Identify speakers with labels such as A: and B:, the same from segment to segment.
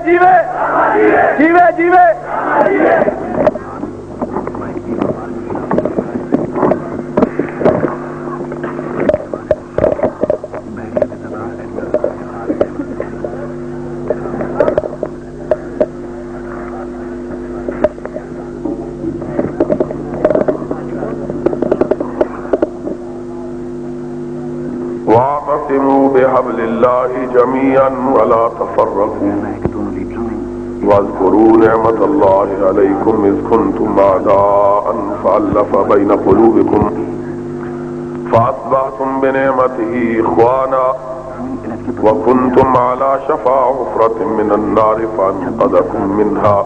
A: جیوے جیوے جیوے
B: واعتصموا بحبل الله جميعا ولا تفرقوا واذكروا نعمة الله عليكم إذ كنتم أعداء فألف بين قلوبكم فأصبحتم بنعمته إخوانا وكنتم على شفا حفرة من النار فأنقذكم منها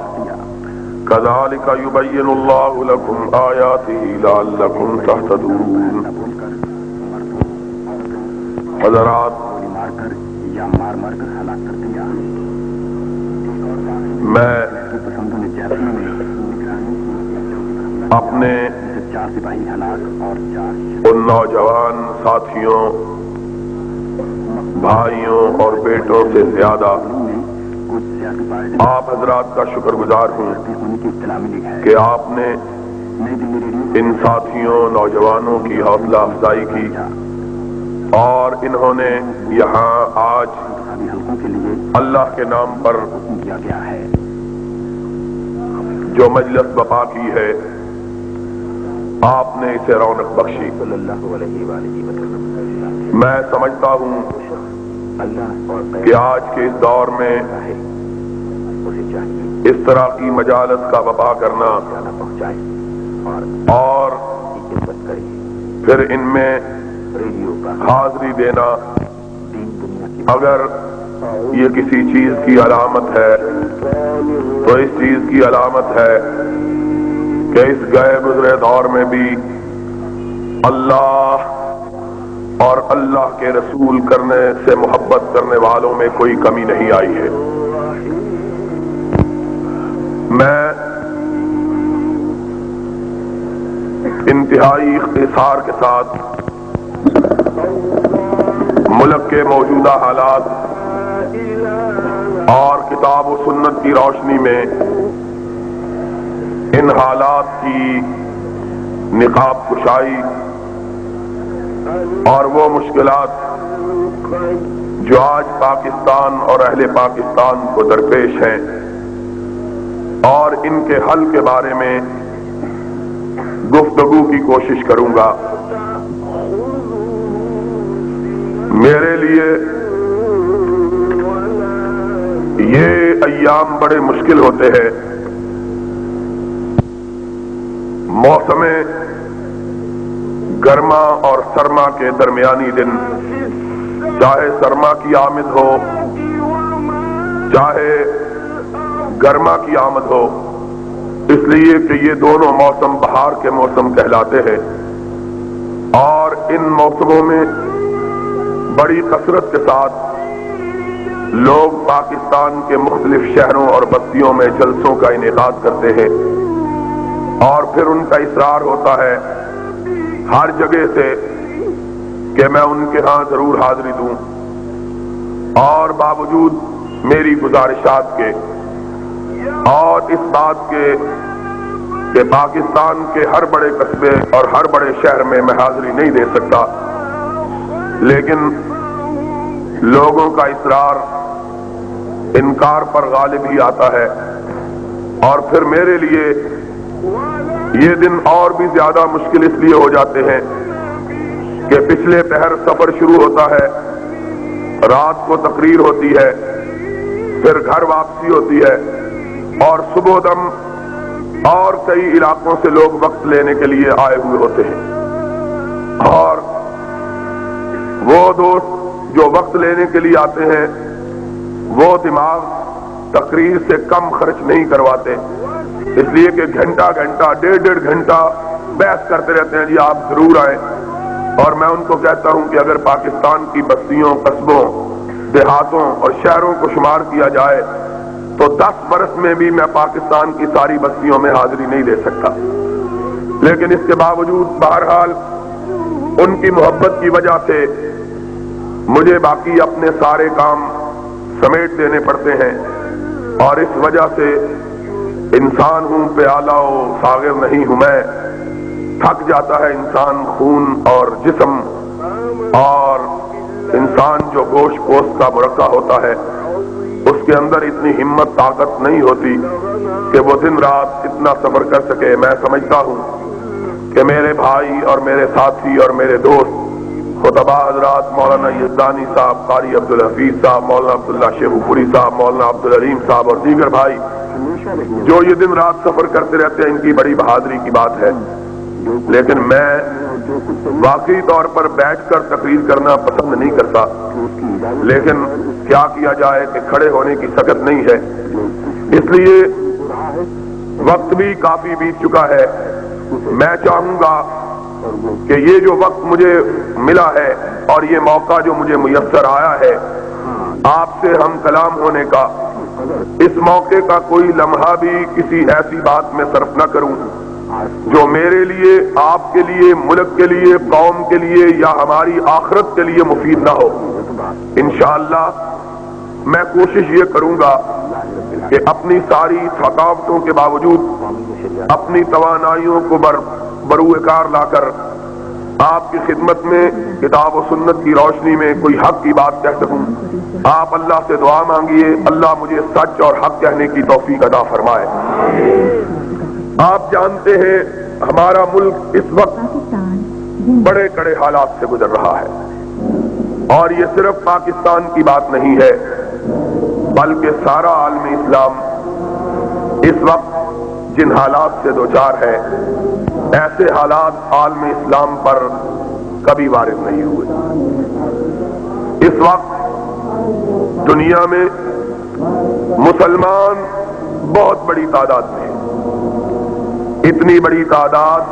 B: كذلك يبين الله لكم آياته لعلكم تهتدون. حضرات، میں اپنے ان نوجوان ساتھیوں، بھائیوں اور بیٹوں سے زیادہ آپ حضرات کا شکر گزار ہوں کہ آپ نے ان ساتھیوں نوجوانوں کی حوصلہ افزائی کی اور انہوں نے یہاں آج اللہ کے نام پر جو مجلس بپا کی ہے، آپ نے اسے رونق بخشی. میں سمجھتا ہوں کہ آج کے اس دور میں اس طرح کی مجالس کا بپا کرنا اور پھر ان میں حاضری دینا، اگر یہ کسی چیز کی علامت ہے تو اس چیز کی علامت ہے کہ اس گئے گزرے دور میں بھی اللہ اور اللہ کے رسول کرنے سے محبت کرنے والوں میں کوئی کمی نہیں آئی ہے. میں انتہائی اختصار کے ساتھ ملک کے موجودہ حالات اور کتاب و سنت کی روشنی میں ان حالات کی نقاب کشائی اور وہ مشکلات جو آج پاکستان اور اہل پاکستان کو درپیش ہیں اور ان کے حل کے بارے میں گفتگو کی کوشش کروں گا. میرے لیے یہ ایام بڑے مشکل ہوتے ہیں. موسم گرما اور سرما کے درمیانی دن، چاہے سرما کی آمد ہو چاہے گرما کی آمد ہو، اس لیے کہ یہ دونوں موسم بہار کے موسم کہلاتے ہیں اور ان موسموں میں بڑی کثرت کے ساتھ لوگ پاکستان کے مختلف شہروں اور بستیوں میں جلسوں کا انعقاد کرتے ہیں اور پھر ان کا اصرار ہوتا ہے ہر جگہ سے کہ میں ان کے ہاں ضرور حاضری دوں، اور باوجود میری گزارشات کے اور اس بات کے کہ پاکستان کے ہر بڑے قصبے اور ہر بڑے شہر میں میں حاضری نہیں دے سکتا، لیکن لوگوں کا اصرار انکار پر غالب ہی آتا ہے. اور پھر میرے لیے یہ دن اور بھی زیادہ مشکل اس لیے ہو جاتے ہیں کہ پچھلے پہر سفر شروع ہوتا ہے، رات کو تقریر ہوتی ہے، پھر گھر واپسی ہوتی ہے اور صبح دم اور کئی علاقوں سے لوگ وقت لینے کے لیے آئے ہوئے ہوتے ہیں، اور وہ دوست جو وقت لینے کے لیے آتے ہیں وہ دماغ تقریر سے کم خرچ نہیں کرواتے، اس لیے کہ گھنٹہ گھنٹہ ڈیڑھ گھنٹہ بحث کرتے رہتے ہیں جی آپ ضرور آئیں. اور میں ان کو کہتا ہوں کہ اگر پاکستان کی بستیوں، قصبوں، دیہاتوں اور شہروں کو شمار کیا جائے تو 10 برس میں بھی میں پاکستان کی ساری بستیوں میں حاضری نہیں دے سکتا، لیکن اس کے باوجود بہرحال ان کی محبت کی وجہ سے مجھے باقی اپنے سارے کام سمیٹ دینے پڑتے ہیں اور اس وجہ سے انسان ہوں پیالہ و ساغر نہیں ہوں میں، تھک جاتا ہے انسان خون اور جسم، اور انسان جو گوشت پوست کا مرکہ ہوتا ہے اس کے اندر اتنی ہمت طاقت نہیں ہوتی کہ وہ دن رات اتنا سفر کر سکے۔ میں سمجھتا ہوں کہ میرے بھائی اور میرے ساتھی اور میرے دوست خطبہ حضرات مولانا یزدانی صاحب، قاری عبدالحفیظ صاحب، مولانا عبداللہ شیخو پوری صاحب، مولانا عبدالعلیم صاحب اور دیگر بھائی جو یہ دن رات سفر کرتے رہتے ہیں، ان کی بڑی بہادری کی بات ہے، لیکن میں واقعی طور پر بیٹھ کر تقریر کرنا پسند نہیں کرتا، لیکن کیا کیا جائے کہ کھڑے ہونے کی سکت نہیں ہے، اس لیے وقت بھی کافی بیت چکا ہے۔ میں چاہوں گا کہ یہ جو وقت مجھے ملا ہے اور یہ موقع جو مجھے میسر آیا ہے آپ سے ہم کلام ہونے کا، اس موقع کا کوئی لمحہ بھی کسی ایسی بات میں صرف نہ کروں جو میرے لیے، آپ کے لیے، ملک کے لیے، قوم کے لیے یا ہماری آخرت کے لیے مفید نہ ہو۔ انشاءاللہ میں کوشش یہ کروں گا کہ اپنی ساری تھکاوٹوں کے باوجود اپنی توانائیوں کو بروئے کار لا کر آپ کی خدمت میں کتاب و سنت کی روشنی میں کوئی حق کی بات کہہ سکوں۔ آپ اللہ سے دعا مانگیے اللہ مجھے سچ اور حق کہنے کی توفیق عطا فرمائے۔ آپ جانتے ہیں ہمارا ملک اس وقت بڑے کڑے حالات سے گزر رہا ہے، اور یہ صرف پاکستان کی بات نہیں ہے بلکہ سارا عالم اسلام اس وقت جن حالات سے دوچار ہے، ایسے حالات عالم اسلام پر کبھی وارد نہیں ہوئے۔ اس وقت دنیا میں مسلمان بہت بڑی تعداد میں ہیں، اتنی بڑی تعداد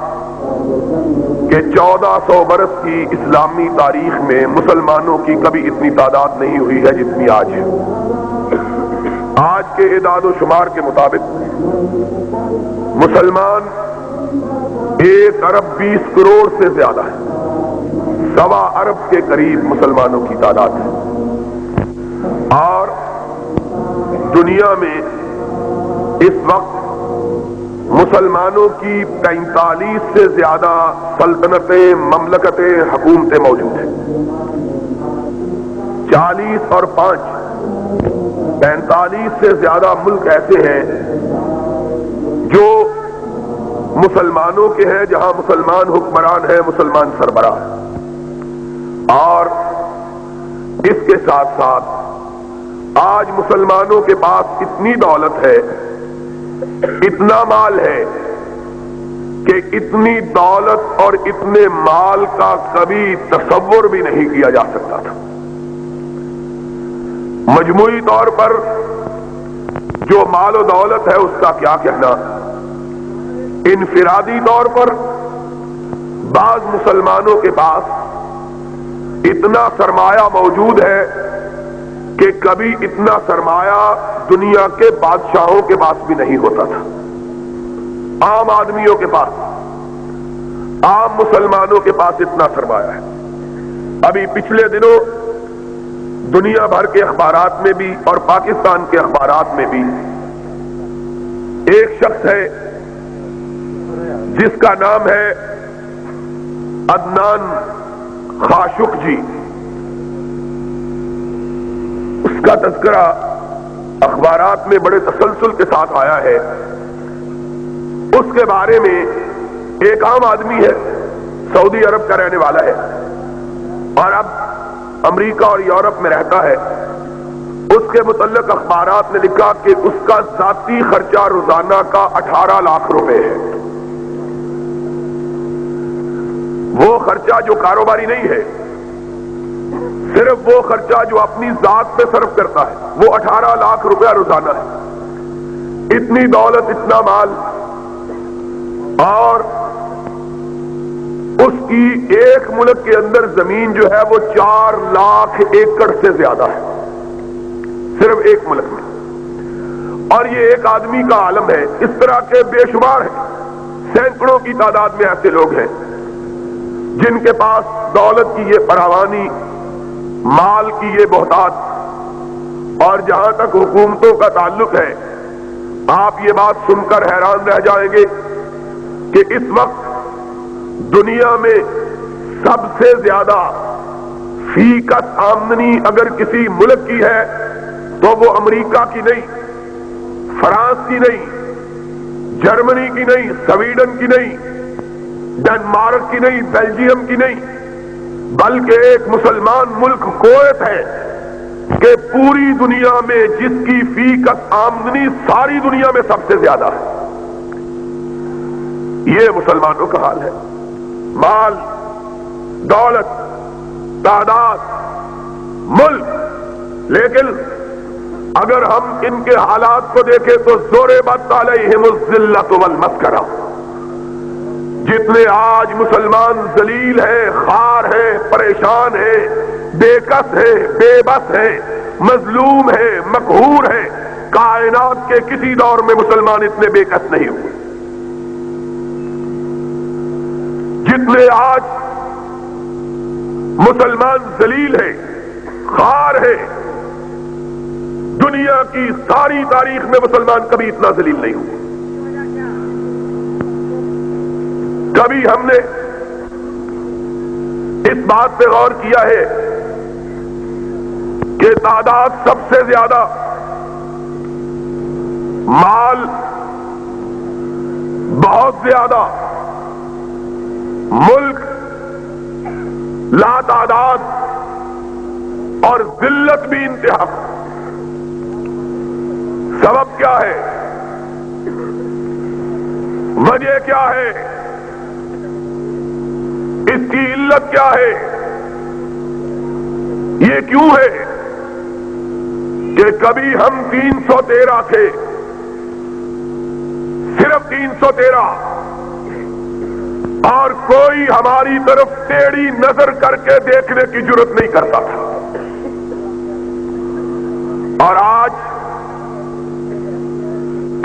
B: کہ 1400 برس کی اسلامی تاریخ میں مسلمانوں کی کبھی اتنی تعداد نہیں ہوئی ہے جتنی آج ہے۔ آج کے اعداد و شمار کے مطابق مسلمان 1 ارب 20 کروڑ سے زیادہ ہے، 1.25 ارب کے قریب مسلمانوں کی تعداد ہے، اور دنیا میں اس وقت مسلمانوں کی 45 سے زیادہ سلطنتیں، مملکتیں، حکومتیں موجود ہیں۔ 40 اور 5 45 سے زیادہ ملک ایسے ہیں جو مسلمانوں کے ہیں، جہاں مسلمان حکمران ہیں، مسلمان سربراہ ہیں، اور اس کے ساتھ ساتھ آج مسلمانوں کے پاس اتنی دولت ہے، اتنا مال ہے کہ اتنی دولت اور اتنے مال کا کبھی تصور بھی نہیں کیا جا سکتا تھا۔ مجموعی طور پر جو مال و دولت ہے اس کا کیا کہنا، انفرادی طور پر بعض مسلمانوں کے پاس اتنا سرمایہ موجود ہے کہ کبھی اتنا سرمایہ دنیا کے بادشاہوں کے پاس بھی نہیں ہوتا تھا۔ عام آدمیوں کے پاس، عام مسلمانوں کے پاس اتنا سرمایہ ہے۔ ابھی پچھلے دنوں دنیا بھر کے اخبارات میں بھی اور پاکستان کے اخبارات میں بھی ایک شخص ہے جس کا نام ہے عدنان خاشق جی، اس کا تذکرہ اخبارات میں بڑے تسلسل کے ساتھ آیا ہے۔ اس کے بارے میں ایک عام آدمی ہے، سعودی عرب کا رہنے والا ہے، اور اب امریکہ اور یورپ میں رہتا ہے۔ اس کے متعلق اخبارات نے لکھا کہ اس کا ذاتی خرچہ روزانہ کا 18 لاکھ روپے ہے۔ وہ خرچہ جو کاروباری نہیں ہے، صرف وہ خرچہ جو اپنی ذات پہ صرف کرتا ہے، وہ 18 لاکھ روپیہ روزانہ ہے۔ اتنی دولت، اتنا مال، اور اس کی ایک ملک کے اندر زمین جو ہے وہ 4 لاکھ ایکڑ سے زیادہ ہے، صرف ایک ملک میں۔ اور یہ ایک آدمی کا عالم ہے، اس طرح کے بے شمار ہیں، سینکڑوں کی تعداد میں ایسے لوگ ہیں جن کے پاس دولت کی یہ فراوانی، مال کی یہ بہتات، اور جہاں تک حکومتوں کا تعلق ہے، آپ یہ بات سن کر حیران رہ جائیں گے کہ اس وقت دنیا میں سب سے زیادہ فیکس آمدنی اگر کسی ملک کی ہے تو وہ امریکہ کی نہیں، فرانس کی نہیں، جرمنی کی نہیں، سویڈن کی نہیں، ڈنمارک کی نہیں، بیلجیم کی نہیں، بلکہ ایک مسلمان ملک کویت ہے کہ پوری دنیا میں جس کی فیکس آمدنی ساری دنیا میں سب سے زیادہ ہے۔ یہ مسلمانوں کا حال ہے، مال، دولت، تعداد، ملک۔ لیکن اگر ہم ان کے حالات کو دیکھیں تو ضربت علیہم الذلۃ والمسکرہ، جتنے آج مسلمان ذلیل ہیں، خوار ہیں، پریشان ہیں، بے کس ہیں، بے بس ہیں، مظلوم ہیں، مقہور ہیں، کائنات کے کسی دور میں مسلمان اتنے بے کس نہیں ہوئے۔ جتنے آج مسلمان ذلیل ہیں، خوار ہیں، دنیا کی ساری تاریخ میں مسلمان کبھی اتنا ذلیل نہیں ہوئے۔ کبھی ہم نے اس بات پہ غور کیا ہے کہ تعداد سب سے زیادہ، مال بہت زیادہ، ملک لا تعداد اور ذلت بھی انتہا، سبب کیا ہے؟ وجہ کیا ہے؟ اس کی علت کیا ہے؟ یہ کیوں ہے کہ کبھی ہم 313 تھے، صرف 313، اور کوئی ہماری طرف ٹیڑھی نظر کر کے دیکھنے کی جرات نہیں کرتا تھا، اور آج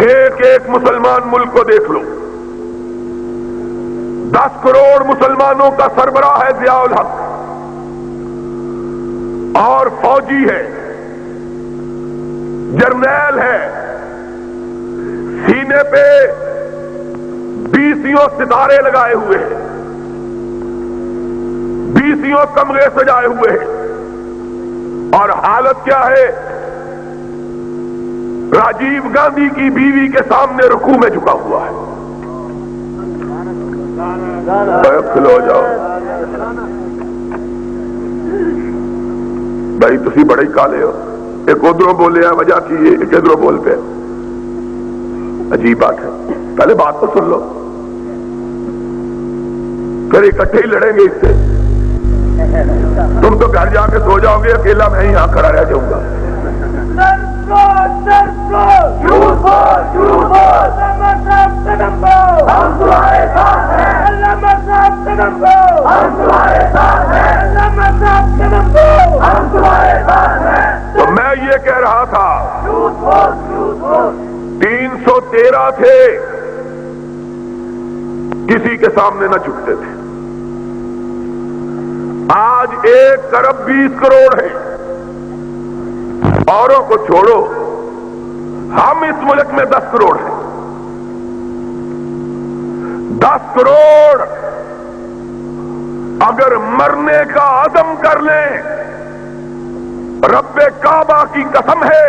B: ایک ایک مسلمان ملک کو دیکھ لو، 10 کروڑ مسلمانوں کا سربراہ ہے ضیاء الحق، اور فوجی ہے، جرنیل ہے، سینے پہ 20 ستارے لگائے ہوئے ہیں، 20 کمرے سجائے ہوئے ہیں، اور حالت کیا ہے؟ راجیو گاندھی کی بیوی کے سامنے رکوع میں جھکا ہوا ہے۔ کھلو جاؤ بھائی، تسی بڑے ہی کالے ہو، ایک ادھروں بولے ہیں وجہ کی، ایک ادھروں بول پہ، عجیب بات ہے۔ پہلے بات تو سن لو، پھر اکٹھے ہی لڑیں گے اس سے۔ تم تو گھر جا کے سو جاؤ گے، اکیلا میں یہاں کھڑا رہ جاؤں گا۔ تو میں یہ کہہ رہا تھا، 313 تھے، کسی کے سامنے نہ جھکتے تھے، آج 1 ارب 20 کروڑ ہے۔ اوروں کو چھوڑو، ہم اس ملک میں 10 کروڑ ہیں، 10 کروڑ اگر مرنے کا عزم کر لیں، رب کعبہ کی قسم ہے،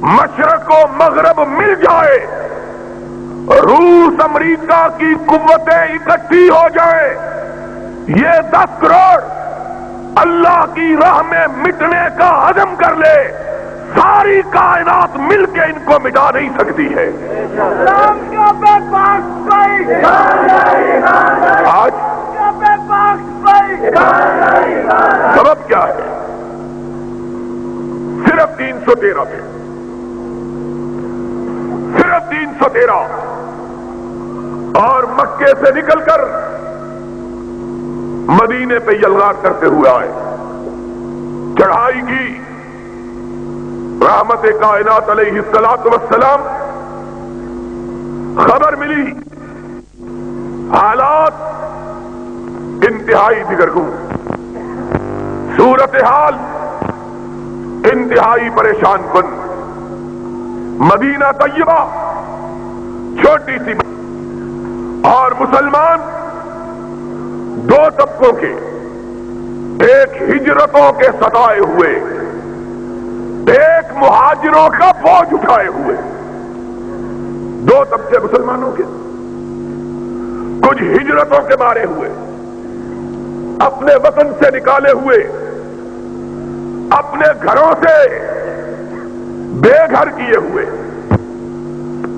B: مشرق و مغرب مل جائے، روس امریکہ کی قوتیں اکٹھی ہو جائیں، یہ 10 کروڑ اللہ کی راہ میں مٹنے کا عزم کر لے، ساری کائنات مل کے ان کو مٹا نہیں سکتی ہے۔ آج سبب کیا ہے؟ صرف 313 تھے، صرف 313، اور مکے سے نکل کر مدینے پہ یلغار کرتے ہوئے آئے، چڑھائی کی، رحمت کائنات علیہ الصلوۃ والسلام، خبر ملی، حالات انتہائی دگرگوں، صورتحال انتہائی پریشان کن مدینہ طیبہ چھوٹی سی اور مسلمان دو طبقوں کے، ایک ہجرتوں کے ستائے ہوئے، ایک مہاجروں کا بوجھ اٹھائے ہوئے، دو طبقے مسلمانوں کے، کچھ ہجرتوں کے مارے ہوئے، اپنے وطن سے نکالے ہوئے، اپنے گھروں سے بے گھر کیے ہوئے،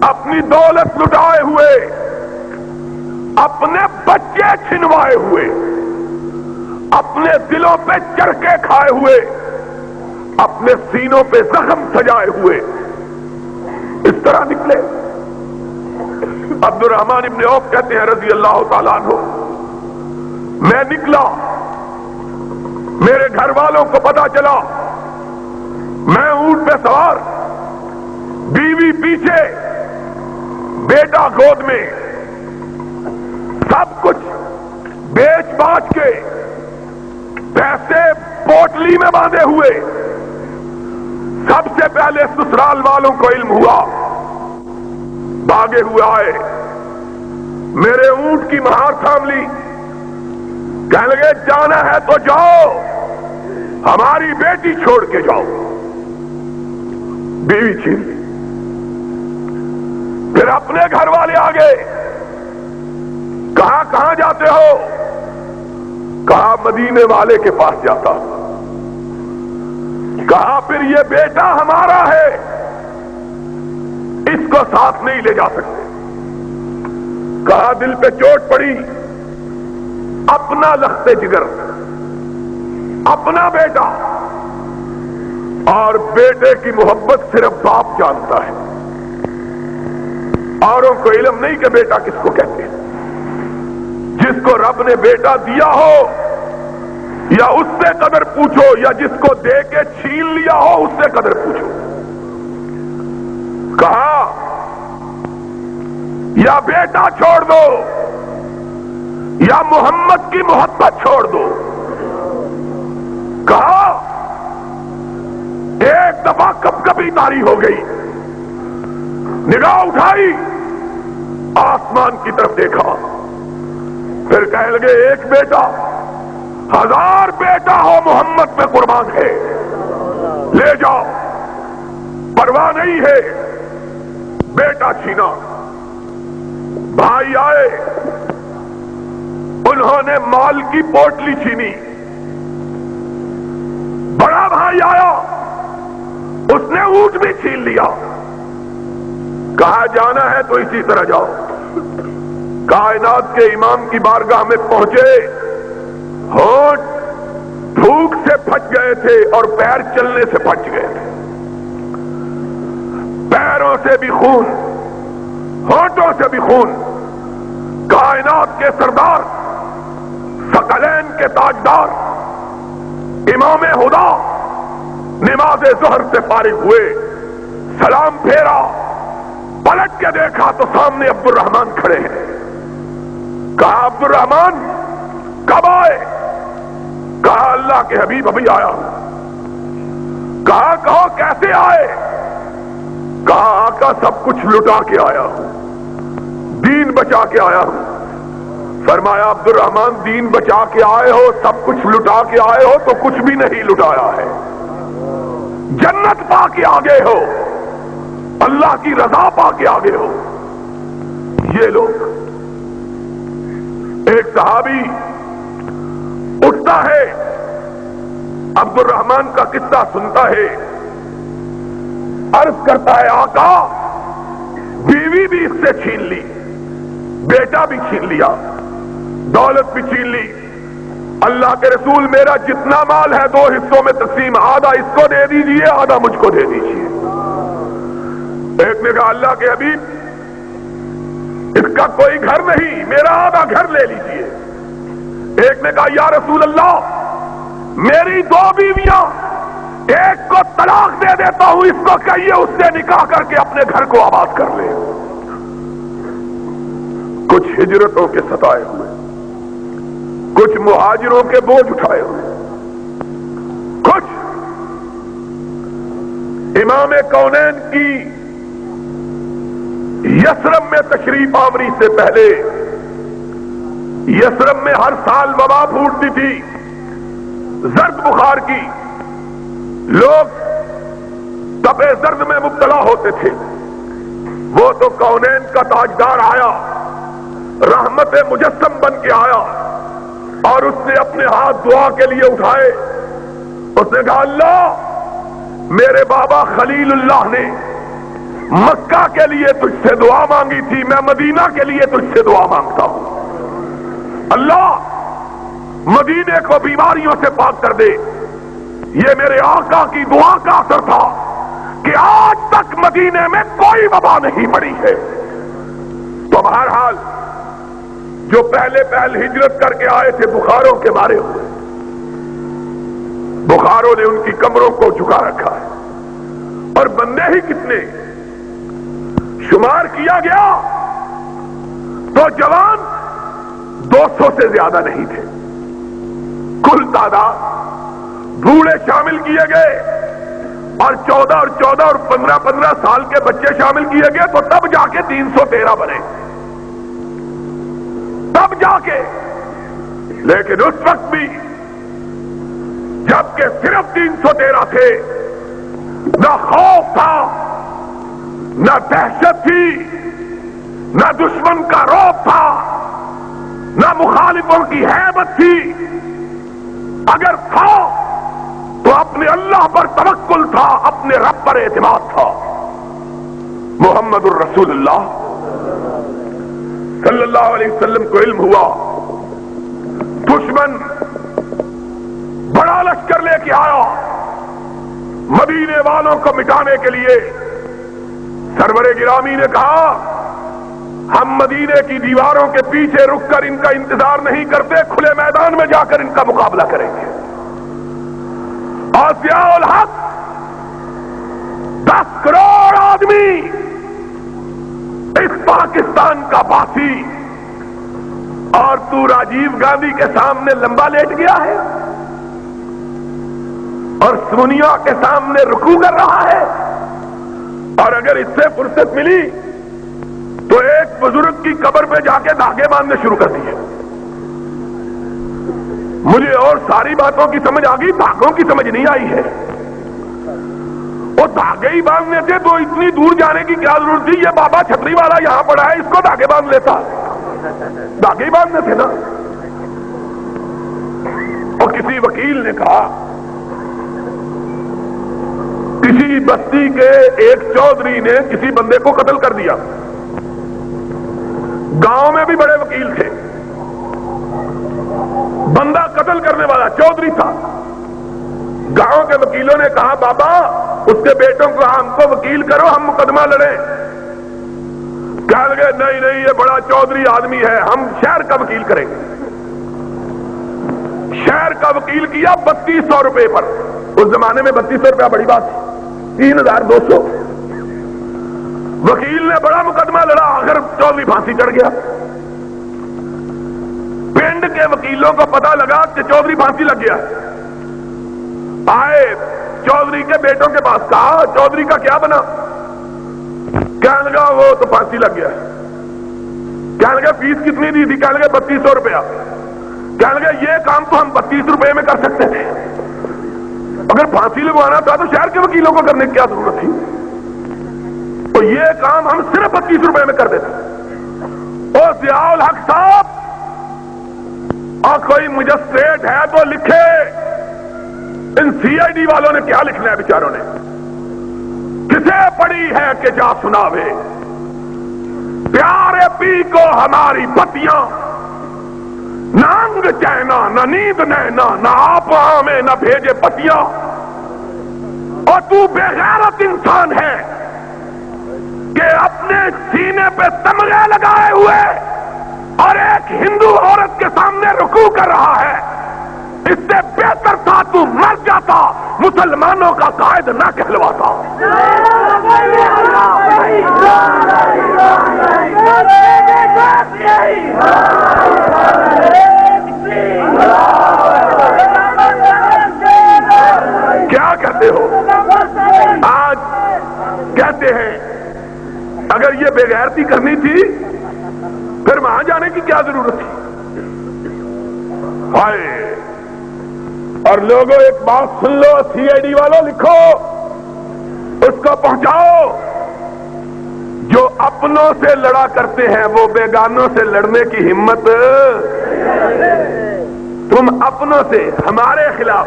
B: اپنی دولت لٹائے ہوئے، اپنے بچے چھنوائے ہوئے، اپنے دلوں پہ چرکے کھائے ہوئے، اپنے سینوں پہ زخم سجائے ہوئے اس طرح نکلے۔ عبد الرحمن ابن عوف کہتے ہیں رضی اللہ تعالیٰ عنہ، میں نکلا، میرے گھر والوں کو پتا چلا، میں اونٹ پہ سوار، بیوی پیچھے، بیٹا گود میں، سب کچھ بیچ باچ کے، پیسے پوٹلی میں باندھے ہوئے، سب سے پہلے سسرال والوں کو علم ہوا، بھاگے ہوئے آئے، میرے اونٹ کی مہار تھام لی، کہنے لگے جانا ہے تو جاؤ، ہماری بیٹی چھوڑ کے جاؤ، بیوی چھین لی۔ پھر اپنے گھر والے آگے، کہاں کہاں جاتے ہو؟ کہا مدینے والے کے پاس جاتا ہوں۔ کہا پھر یہ بیٹا ہمارا ہے، اس کو ساتھ نہیں لے جا سکتے۔ کہا دل پہ چوٹ پڑی، اپنا لخت جگر، اپنا بیٹا، اور بیٹے کی محبت صرف باپ جانتا ہے، اوروں کو علم نہیں کہ بیٹا کس کو کہتے ہیں۔ جس کو رب نے بیٹا دیا ہو یا اس سے قدر پوچھو، یا جس کو دے کے چھین لیا ہو اس سے قدر پوچھو۔ کہا یا بیٹا چھوڑ دو یا محمد کی محبت چھوڑ دو۔ کہا ایک دفعہ کب کبھی تاری ہو گئی، نگاہ اٹھائی، آسمان کی طرف دیکھا، پھر کہنے لگے ایک بیٹا، 1000 بیٹا ہو محمد پہ قربان ہے، لے جاؤ، پرواہ نہیں ہے۔ بیٹا چھینا، بھائی آئے، انہوں نے مال کی پوٹلی چھینی، بڑا بھائی آیا، اس نے اونٹ بھی چھین لیا۔ کہا جانا ہے تو اسی طرح جاؤ۔ کائنات کے امام کی بارگاہ میں پہنچے، ہونٹ بھوک سے پھٹ گئے تھے اور پیر چلنے سے پھٹ گئے تھے، پیروں سے بھی خون، ہونٹوں سے بھی خون۔ کائنات کے سردار، ثقلین کے تاجدار، امام ہدا نماز ظہر سے فارغ ہوئے، سلام پھیرا، پلٹ کے دیکھا تو سامنے عبد الرحمن کھڑے ہیں۔ کہا عبد الرحمن کب آئے؟ کہا اللہ کے حبیب ابھی آیا ہوں۔ کہا کہو کیسے آئے؟ کہا آقا سب کچھ لٹا کے آیا ہوں، دین بچا کے آیا ہوں۔ فرمایا عبد الرحمن دین بچا کے آئے ہو، سب کچھ لٹا کے آئے ہو تو کچھ بھی نہیں لٹایا ہے، جنت پا کے آگے ہو، اللہ کی رضا پا کے آگے ہو۔ یہ لوگ، ایک صحابی اٹھتا ہے، عبد الرحمن کا قصہ سنتا ہے، عرض کرتا ہے آقا بیوی بھی اس سے چھین لی، بیٹا بھی چھین لیا، دولت بھی چھین لی۔ اللہ کے رسول میرا جتنا مال ہے 2 حصوں میں تقسیم، آدھا اس کو دے دیجئے، آدھا مجھ کو دے دیجئے۔ ایک نے کہا اللہ کے حبیب اس کا کوئی گھر نہیں، میرا آدھا گھر لے لیجئے۔ ایک نے کہا یا رسول اللہ میری 2 بیویاں، ایک کو طلاق دے دیتا ہوں، اس کو کہیے اس سے نکاح کر کے اپنے گھر کو آباد کر لے۔ کچھ ہجرتوں کے ستائے ہوئے، کچھ مہاجروں کے بوجھ اٹھائے ہوئے، کچھ امام کونین کی یثرب میں تشریف آوری سے پہلے یثرب میں ہر سال وبا پھوٹتی تھی، زرد بخار کی، لوگ تپے زرد میں مبتلا ہوتے تھے۔ وہ تو کونین کا تاجدار آیا، رحمت مجسم بن کے آیا، اور اس نے اپنے ہاتھ دعا کے لیے اٹھائے۔ اس نے کہا اللہ، میرے بابا خلیل اللہ نے مکہ کے لیے تجھ سے دعا مانگی تھی، میں مدینہ کے لیے تجھ سے دعا مانگتا ہوں۔ اللہ، مدینے کو بیماریوں سے پاک کر دے۔ یہ میرے آقا کی دعا کا اثر تھا کہ آج تک مدینے میں کوئی وبا نہیں پڑی ہے۔ تو بہرحال جو پہلے ہجرت کر کے آئے تھے بخاروں کے مارے ہوئے، بخاروں نے ان کی کمروں کو جھکا رکھا ہے، اور بندے ہی کتنے شمار کیا گیا تو جوان 200 سے زیادہ نہیں تھے، کل تعداد بوڑھے شامل کیے گئے، اور 14 اور 15 سال کے بچے شامل کیے گئے، تو تب جا کے 313 بنے، تب جا کے۔ لیکن اس وقت بھی جبکہ صرف 313 تھے، نہ خوف تھا، نہ دہشت تھی، نہ دشمن کا رعب تھا، نہ مخالفوں کی ہیبت تھی۔ اگر تھا تو اپنے اللہ پر توکل تھا، اپنے رب پر اعتماد تھا۔ محمد الرسول اللہ صلی اللہ علیہ وسلم کو علم ہوا دشمن بڑا لشکر لے کے آیا مدینے والوں کو مٹانے کے لیے۔ سرور گرامی نے کہا ہم مدینے کی دیواروں کے پیچھے رک کر ان کا انتظار نہیں کرتے، کھلے میدان میں جا کر ان کا مقابلہ کریں گے۔ اور ضیاء الحق 10 کروڑ آدمی اس پاکستان کا باسی، اور تو راجیو گاندھی کے سامنے لمبا لیٹ گیا ہے اور سونیا کے سامنے رکوع کر رہا ہے۔ اور اگر اس سے فرصت ملی تو ایک بزرگ کی قبر پہ جا کے دھاگے باندھنے شروع کر دیے۔ مجھے اور ساری باتوں کی سمجھ آ گئی، دھاگوں کی سمجھ نہیں آئی ہے۔ وہ دھاگے ہی باندھنے تھے تو اتنی دور جانے کی کیا ضرورت تھی؟ یہ بابا چھتری والا یہاں پڑا ہے، اس کو دھاگے باندھ لیتا، دھاگے ہی باندھنے تھے نا۔ اور کسی وکیل نے کہا کسی بستی کے ایک چودھری نے کسی بندے کو قتل کر دیا، گاؤں میں بھی بڑے وکیل تھے، بندہ قتل کرنے والا چودھری تھا۔ گاؤں کے وکیلوں نے کہا بابا اس کے بیٹوں کو ہم کو وکیل کرو، ہم مقدمہ لڑیں۔ کہنے لگے نہیں، یہ بڑا چودھری آدمی ہے، ہم شہر کا وکیل کریں گے۔ شہر کا وکیل کیا 3200 روپے پر، اس زمانے میں 3200 روپیہ بڑی بات تھی، 3200۔ وکیل نے بڑا مقدمہ لڑا، آخر چودھری پھانسی چڑھ گیا۔ پنڈ کے وکیلوں کو پتا لگا کہ چودھری پھانسی لگ گیا، آئے چودھری کے بیٹوں کے پاس، کہا چودھری کا کیا بنا؟ کہنے لگا وہ تو پھانسی لگ گیا۔ کہنے لگا فیس کتنی دی تھی؟ کہنے لگا 3200 روپیہ۔ کہنے لگا یہ کام تو ہم 32 روپے میں کر سکتے تھے، اگر پھانسی لگوانا تھا تو شہر کے وکیلوں کو کرنے کی کیا ضرورت تھی؟ تو یہ کام ہم صرف 32 روپے میں کر دیتے۔ اور ضیاء الحق صاحب، اور کوئی مجسٹریٹ ہے تو لکھے، ان CID والوں نے کیا لکھنا ہے بیچاروں نے؟ کسے پڑی ہے کہ جا سناوے، پیارے پی کو ہماری بتیاں، نہ انگ چینا نہ نیند نینا، نہ آپ ہمیں نہ بھیجے پتیاں۔ اور تو بے غیرت انسان ہے کہ اپنے سینے پہ تمغے لگائے ہوئے اور ایک ہندو عورت کے سامنے رکوع کر رہا ہے۔ اس سے بہتر تھا تو مر جاتا، مسلمانوں کا قائد نہ کہلواتا۔ کیا کہتے ہو؟ آج اگر یہ بے غیرتی کرنی تھی پھر وہاں جانے کی کیا ضرورت تھی؟ ہائے! اور لوگوں ایک بات سن لو، سی آئی ڈی والوں لکھو، اس کو پہنچاؤ، جو اپنوں سے لڑا کرتے ہیں وہ بیگانوں سے لڑنے کی ہمت، تم اپنوں سے ہمارے خلاف۔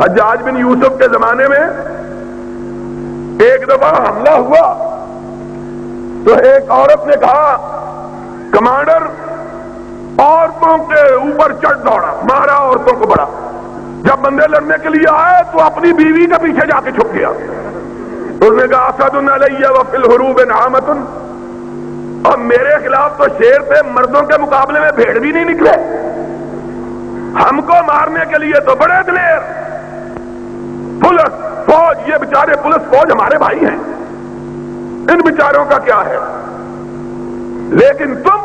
B: حجاج بن یوسف کے زمانے میں ایک دفعہ حملہ ہوا تو ایک عورت نے کہا کمانڈر عورتوں کے اوپر چڑھ دوڑا، مارا عورتوں کو بڑا، جب بندے لڑنے کے لیے آئے تو اپنی بیوی کے پیچھے جا کے چھپ گیا۔ اس نے کہا اسد علیہ وفی الحروب نعامۃ، اور میرے خلاف تو شیر تھے، مردوں کے مقابلے میں بھیڑ بھی نہیں نکلے، ہم کو مارنے کے لیے تو بڑے دلیر۔ پولیس فوج، یہ بیچارے پولیس فوج ہمارے بھائی ہیں، ان بیچاروں کا کیا ہے؟ لیکن تم،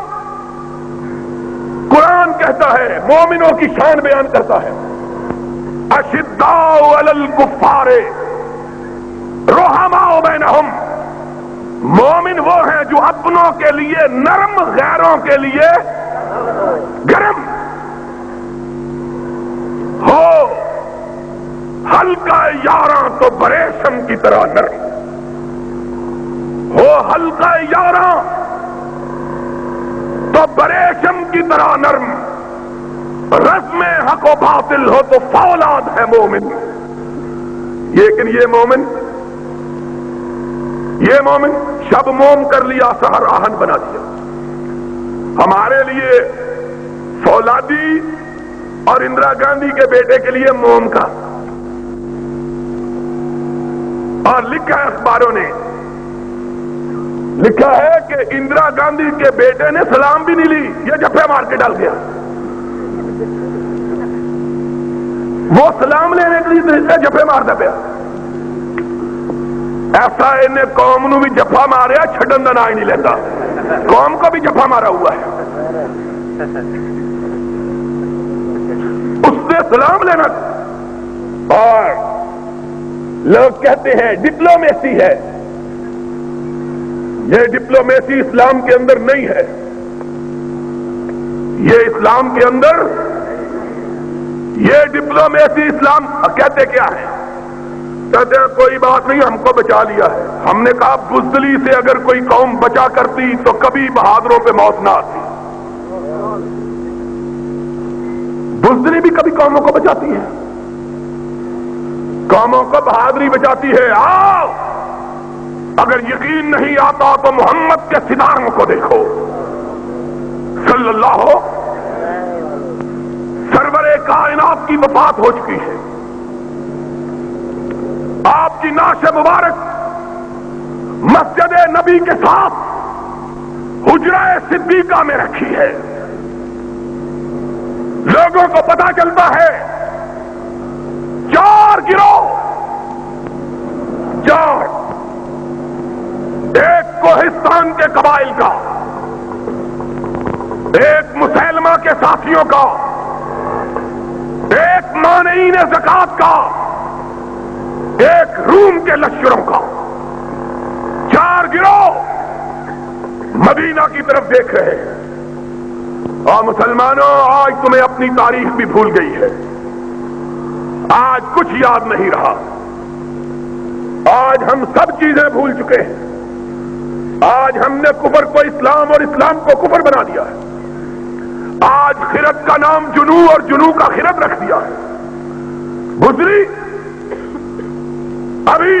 B: قرآن کہتا ہے، مومنوں کی شان بیان کرتا ہے، اشداء علی الکفار رحماء بینہم، مومن وہ ہیں جو اپنوں کے لیے نرم، غیروں کے لیے گرم ہو، ہلکا یاراں تو بریشم کی طرح نرم ہو، ہلکا یاراں تو بریشم کی طرح نرم، رزم حق و باطل ہو تو فولاد ہے مومن۔ لیکن یہ مومن شب موم کر لیا، سحر آہن بنا دیا۔ ہمارے لیے فولادی اور اندرا گاندھی کے بیٹے کے لیے موم کا، اور لکھا ہے اخباروں نے، لکھا ہے کہ اندرا گاندھی کے بیٹے نے سلام بھی نہیں لی، یہ جھپے مار کے ڈال گیا۔ وہ سلام لینے کے لیے جھپے مارتا پیا، ایسا انہیں قوم نو بھی جفا ماریا، چھڈن دا نام ہی نہیں لیتا، قوم کو بھی جفا مارا ہوا ہے۔ اس نے سلام لینا، اور لوگ کہتے ہیں ڈپلومیسی ہے، یہ ڈپلومیسی اسلام کے اندر نہیں ہے، یہ اسلام کے اندر، یہ ڈپلومیسی اسلام کہتے کیا ہے؟ کہتے ہیں کوئی بات نہیں، ہم کو بچا لیا ہے۔ ہم نے کہا بزدلی سے اگر کوئی قوم بچا کرتی تو کبھی بہادروں پہ موت نہ آتی۔ بزدلی بھی کبھی قوموں کو بچاتی ہے، قوموں کو بہادری بچاتی ہے۔ آؤ، اگر یقین نہیں آتا تو محمد کے ستاروں کو دیکھو، صلی اللہ ہو، سرور کائنات کی وفات ہو چکی ہے، آپ کی نعش مبارک مسجد نبی کے ساتھ حجرہ صدیقہ میں رکھی ہے۔ لوگوں کو پتا چلتا ہے 4 گروہ، 4، ایک کوہستان کے قبائل کا، ایک مسلمہ کے ساتھیوں کا، ایک مانعین زکات کا، ایک روم کے لشکروں کا، 4 گروہ مدینہ کی طرف دیکھ رہے ہیں۔ اور مسلمانوں، آج تمہیں اپنی تاریخ بھی بھول گئی ہے، آج کچھ یاد نہیں رہا، آج ہم سب چیزیں بھول چکے ہیں، آج ہم نے کفر کو اسلام اور اسلام کو کفر بنا دیا ہے، آج خرد کا نام جنو اور جنو کا خرد رکھ دیا ہے۔ گزری ابھی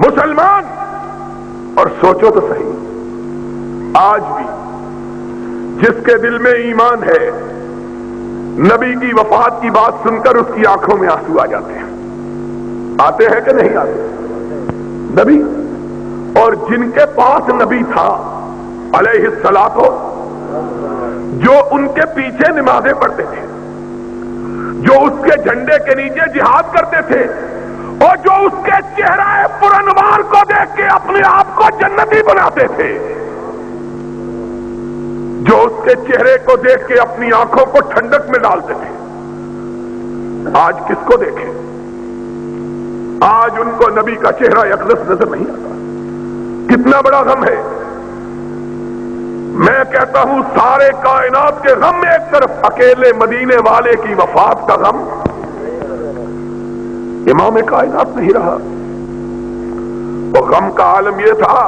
B: مسلمان، اور سوچو تو صحیح، آج بھی جس کے دل میں ایمان ہے، نبی کی وفات کی بات سن کر اس کی آنکھوں میں آنسو آ جاتے ہیں، آتے ہیں کہ نہیں آتے؟ نبی، اور جن کے پاس نبی تھا علیہ الصلاۃ، جو ان کے پیچھے نمازیں پڑھتے تھے، جو اس کے جھنڈے کے نیچے جہاد کرتے تھے، اور جو اس کے چہرہ پرانوار کو دیکھ کے اپنے آپ کو جنتی بناتے تھے، جو اس کے چہرے کو دیکھ کے اپنی آنکھوں کو ٹھنڈک میں ڈالتے تھے، آج کس کو دیکھیں؟ آج ان کو نبی کا چہرہ اقدس نظر نہیں آتا، اتنا بڑا غم ہے. میں کہتا ہوں سارے کائنات کے غم میں ایک طرف، اکیلے مدینے والے کی وفات کا غم امام کائنات نہیں رہا. وہ غم کا عالم یہ تھا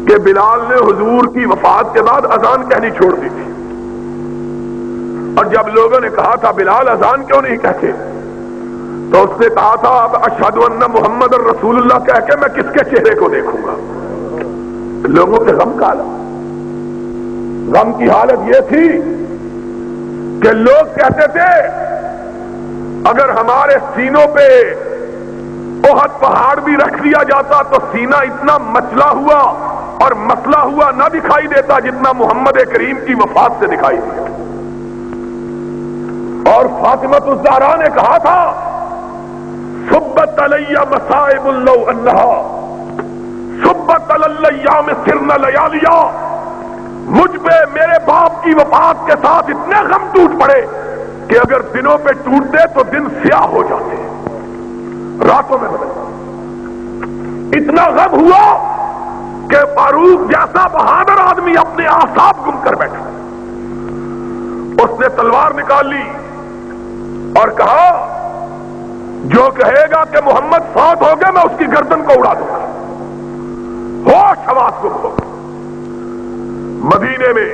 B: کہ بلال نے حضور کی وفات کے بعد اذان کہنی چھوڑ دی تھی، اور جب لوگوں نے کہا تھا بلال اذان کیوں نہیں کہتے، تو اس نے کہا تھا اب اشہد ان محمد رسول اللہ کہہ کے میں کس کے چہرے کو دیکھوں گا. لوگوں کے غم کا عالم. غم کی حالت یہ تھی کہ لوگ کہتے تھے اگر ہمارے سینوں پہ احد پہاڑ بھی رکھ دیا جاتا تو سینہ اتنا مچلا ہوا اور مسلا ہوا نہ دکھائی دیتا جتنا محمد کریم کی وفات سے دکھائی دیا. اور فاطمۃ الزہرا نے کہا تھا صبت علی مصائب لو انہا صبت علی الایام سرن لیالیا. مجھ پہ میرے باپ کی وفات کے ساتھ اتنے غم ٹوٹ پڑے کہ اگر دنوں پہ ٹوٹتے تو دن سیاہ ہو جاتے، راتوں میں بدل جاتے. اتنا غم ہوا کہ فاروق جیسا بہادر آدمی اپنے اعصاب گم کر بیٹھا. اس نے تلوار نکال لی اور کہا جو کہے گا کہ محمد فوت ہو گئے میں اس کی گردن کو اڑا دوں گا. ہوش حواس گم ہو. مدینے میں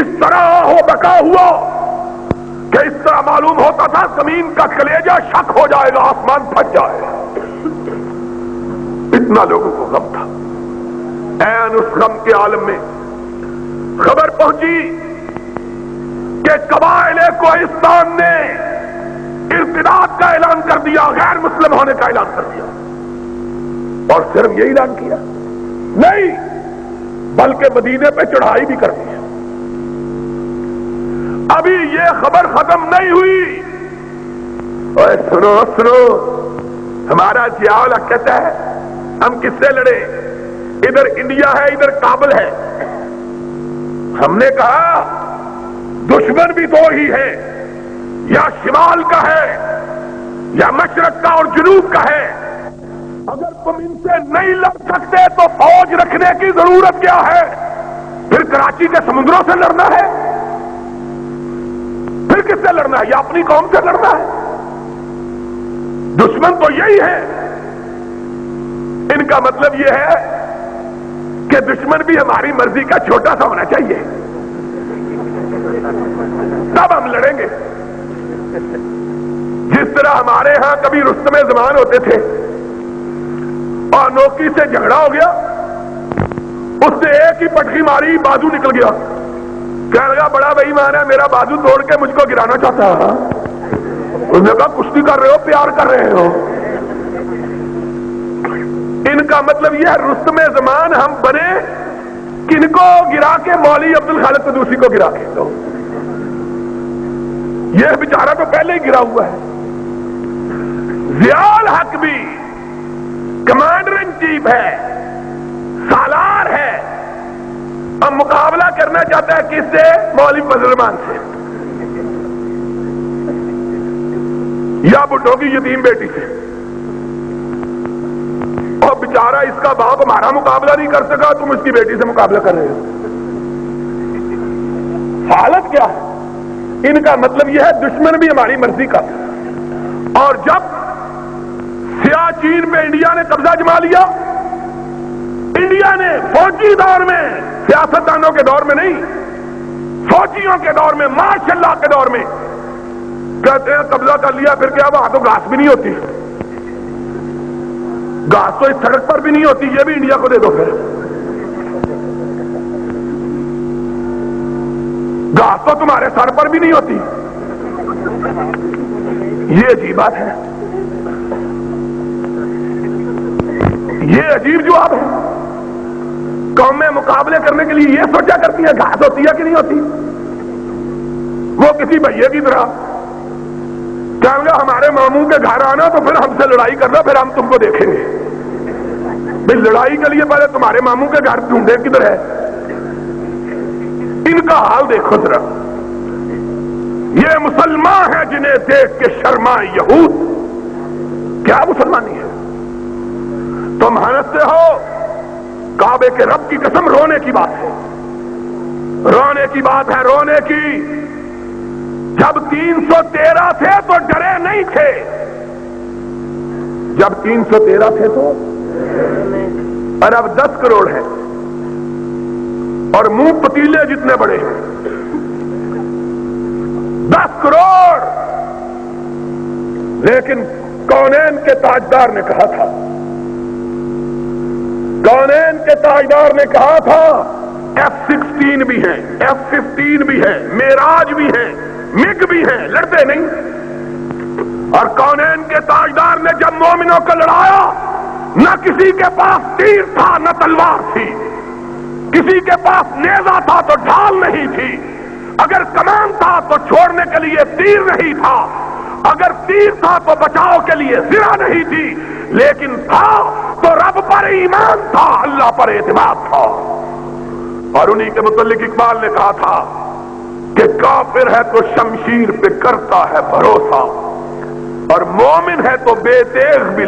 B: اس طرح ہو بکا ہوا کہ اس طرح معلوم ہوتا تھا زمین کا کلیجہ شک ہو جائے گا، آسمان پھٹ جائے گا. اتنا لوگوں کو غم تھا. این اس غم کے عالم میں خبر پہنچی کہ قبائل کوہستان نے ارتداد کا اعلان کر دیا، غیر مسلم ہونے کا اعلان کر دیا. اور صرف یہی اعلان کیا نہیں بلکہ مدینے پہ چڑھائی بھی کر دی. ابھی یہ خبر ختم نہیں ہوئی. اوے سنو سنو، ہمارا جیاولا کہتا ہے ہم کس سے لڑے، ادھر انڈیا ہے ادھر کابل ہے. ہم نے کہا دشمن بھی دو ہی ہے، یا شمال کا ہے یا مشرق کا اور جنوب کا ہے. اگر تم ان سے نہیں لڑ سکتے تو فوج رکھنے کی ضرورت کیا ہے؟ پھر کراچی کے سمندروں سے لڑنا ہے؟ پھر کس سے لڑنا ہے؟ یا اپنی قوم سے لڑنا ہے؟ دشمن تو یہی ہے. ان کا مطلب یہ ہے کہ دشمن بھی ہماری مرضی کا چھوٹا سا ہونا چاہیے تب ہم لڑیں گے. جس طرح ہمارے ہاں کبھی رستم زمان ہوتے تھے اور نوکی سے جھگڑا ہو گیا، اس نے ایک ہی پٹکی ماری بازو نکل گیا. کہنے لگا بڑا بھائی مان ہے میرا بازو توڑ کے مجھ کو گرانا چاہتا ہے. اس نے کہا کشتی کر رہے ہو پیار کر رہے ہو. ان کا مطلب یہ ہے رستم زمان ہم بنے کن کو گرا کے؟ مولوی عبد الخالق قدوسی کو گرا کے. یہ بیچارہ تو پہلے ہی گرا ہوا ہے. ضیاء الحق بھی کمانڈر ان چیف ہے، سالار ہے، اب مقابلہ کرنا چاہتا ہے کس سے؟ مولوی فضل الرحمان سے یا بھٹو کی یتیم بیٹی سے. اور بیچارہ اس کا باپ ہمارا مقابلہ نہیں کر سکا، تم اس کی بیٹی سے مقابلہ کر رہے ہو. حالت کیا ہے؟ ان کا مطلب یہ ہے دشمن بھی ہماری مرضی کا. اور جب سیاہ چین پہ انڈیا نے قبضہ جما لیا، انڈیا نے فوجی دور میں، سیاستدانوں کے دور میں نہیں، فوجیوں کے دور میں، ماشاء اللہ کے دور میں کہتے ہیں قبضہ کر لیا. پھر کیا وہاں تو گھاس بھی نہیں ہوتی، گھاس تو اس سڑک پر بھی نہیں ہوتی، یہ بھی انڈیا کو دے دو. پھر گھاس تو تمہارے سر پر بھی نہیں ہوتی. یہ عجیب بات ہے، یہ عجیب جواب ہے. قومیں مقابلے کرنے کے لیے یہ سوچا کرتی ہیں گھاس ہوتی ہے کہ نہیں ہوتی. وہ کسی بھیا کی طرح کہیں گے ہمارے ماموں کے گھر آنا تو پھر ہم سے لڑائی کرنا، پھر ہم تم کو دیکھیں گے. بھائی لڑائی کے لیے پہلے تمہارے ماموں کے گھر ڈھونڈے کدھر ہے. ان کا حال دیکھو ذرا. یہ مسلمان ہیں جنہیں دیکھ کے شرما یہود. کیا مسلمانی ہے؟ تم ہنستے ہو، کعبے کے رب کی قسم رونے کی بات ہے، رونے کی بات ہے، رونے کی۔ جب 313 تھے تو ڈرے نہیں تھے، جب 313 تھے تو، اور اب 10 کروڑ ہیں اور منہ پتیلے جتنے بڑے ہیں، 10 کروڑ۔ لیکن کونین کے تاجدار نے کہا تھا، کونین کے تاجدار نے کہا تھا F-16 بھی ہیں، F-15 بھی ہیں، معراج بھی ہیں، مگ بھی ہیں، لڑتے نہیں۔ اور کونین کے تاجدار نے جب مومنوں کو لڑایا، نہ کسی کے پاس تیر تھا نہ تلوار تھی، کسی کے پاس نیزہ تھا تو ڈھال نہیں تھی، اگر کمان تھا تو چھوڑنے کے لیے تیر نہیں تھا، اگر تیر تھا تو بچاؤ کے لیے زرہ نہیں تھی، لیکن تھا تو رب پر ایمان تھا، اللہ پر اعتماد تھا۔ اور انہی کے متعلق اقبال نے کہا تھا کہ کافر ہے تو شمشیر پہ کرتا ہے بھروسہ، اور مومن ہے تو بے تیغ بھی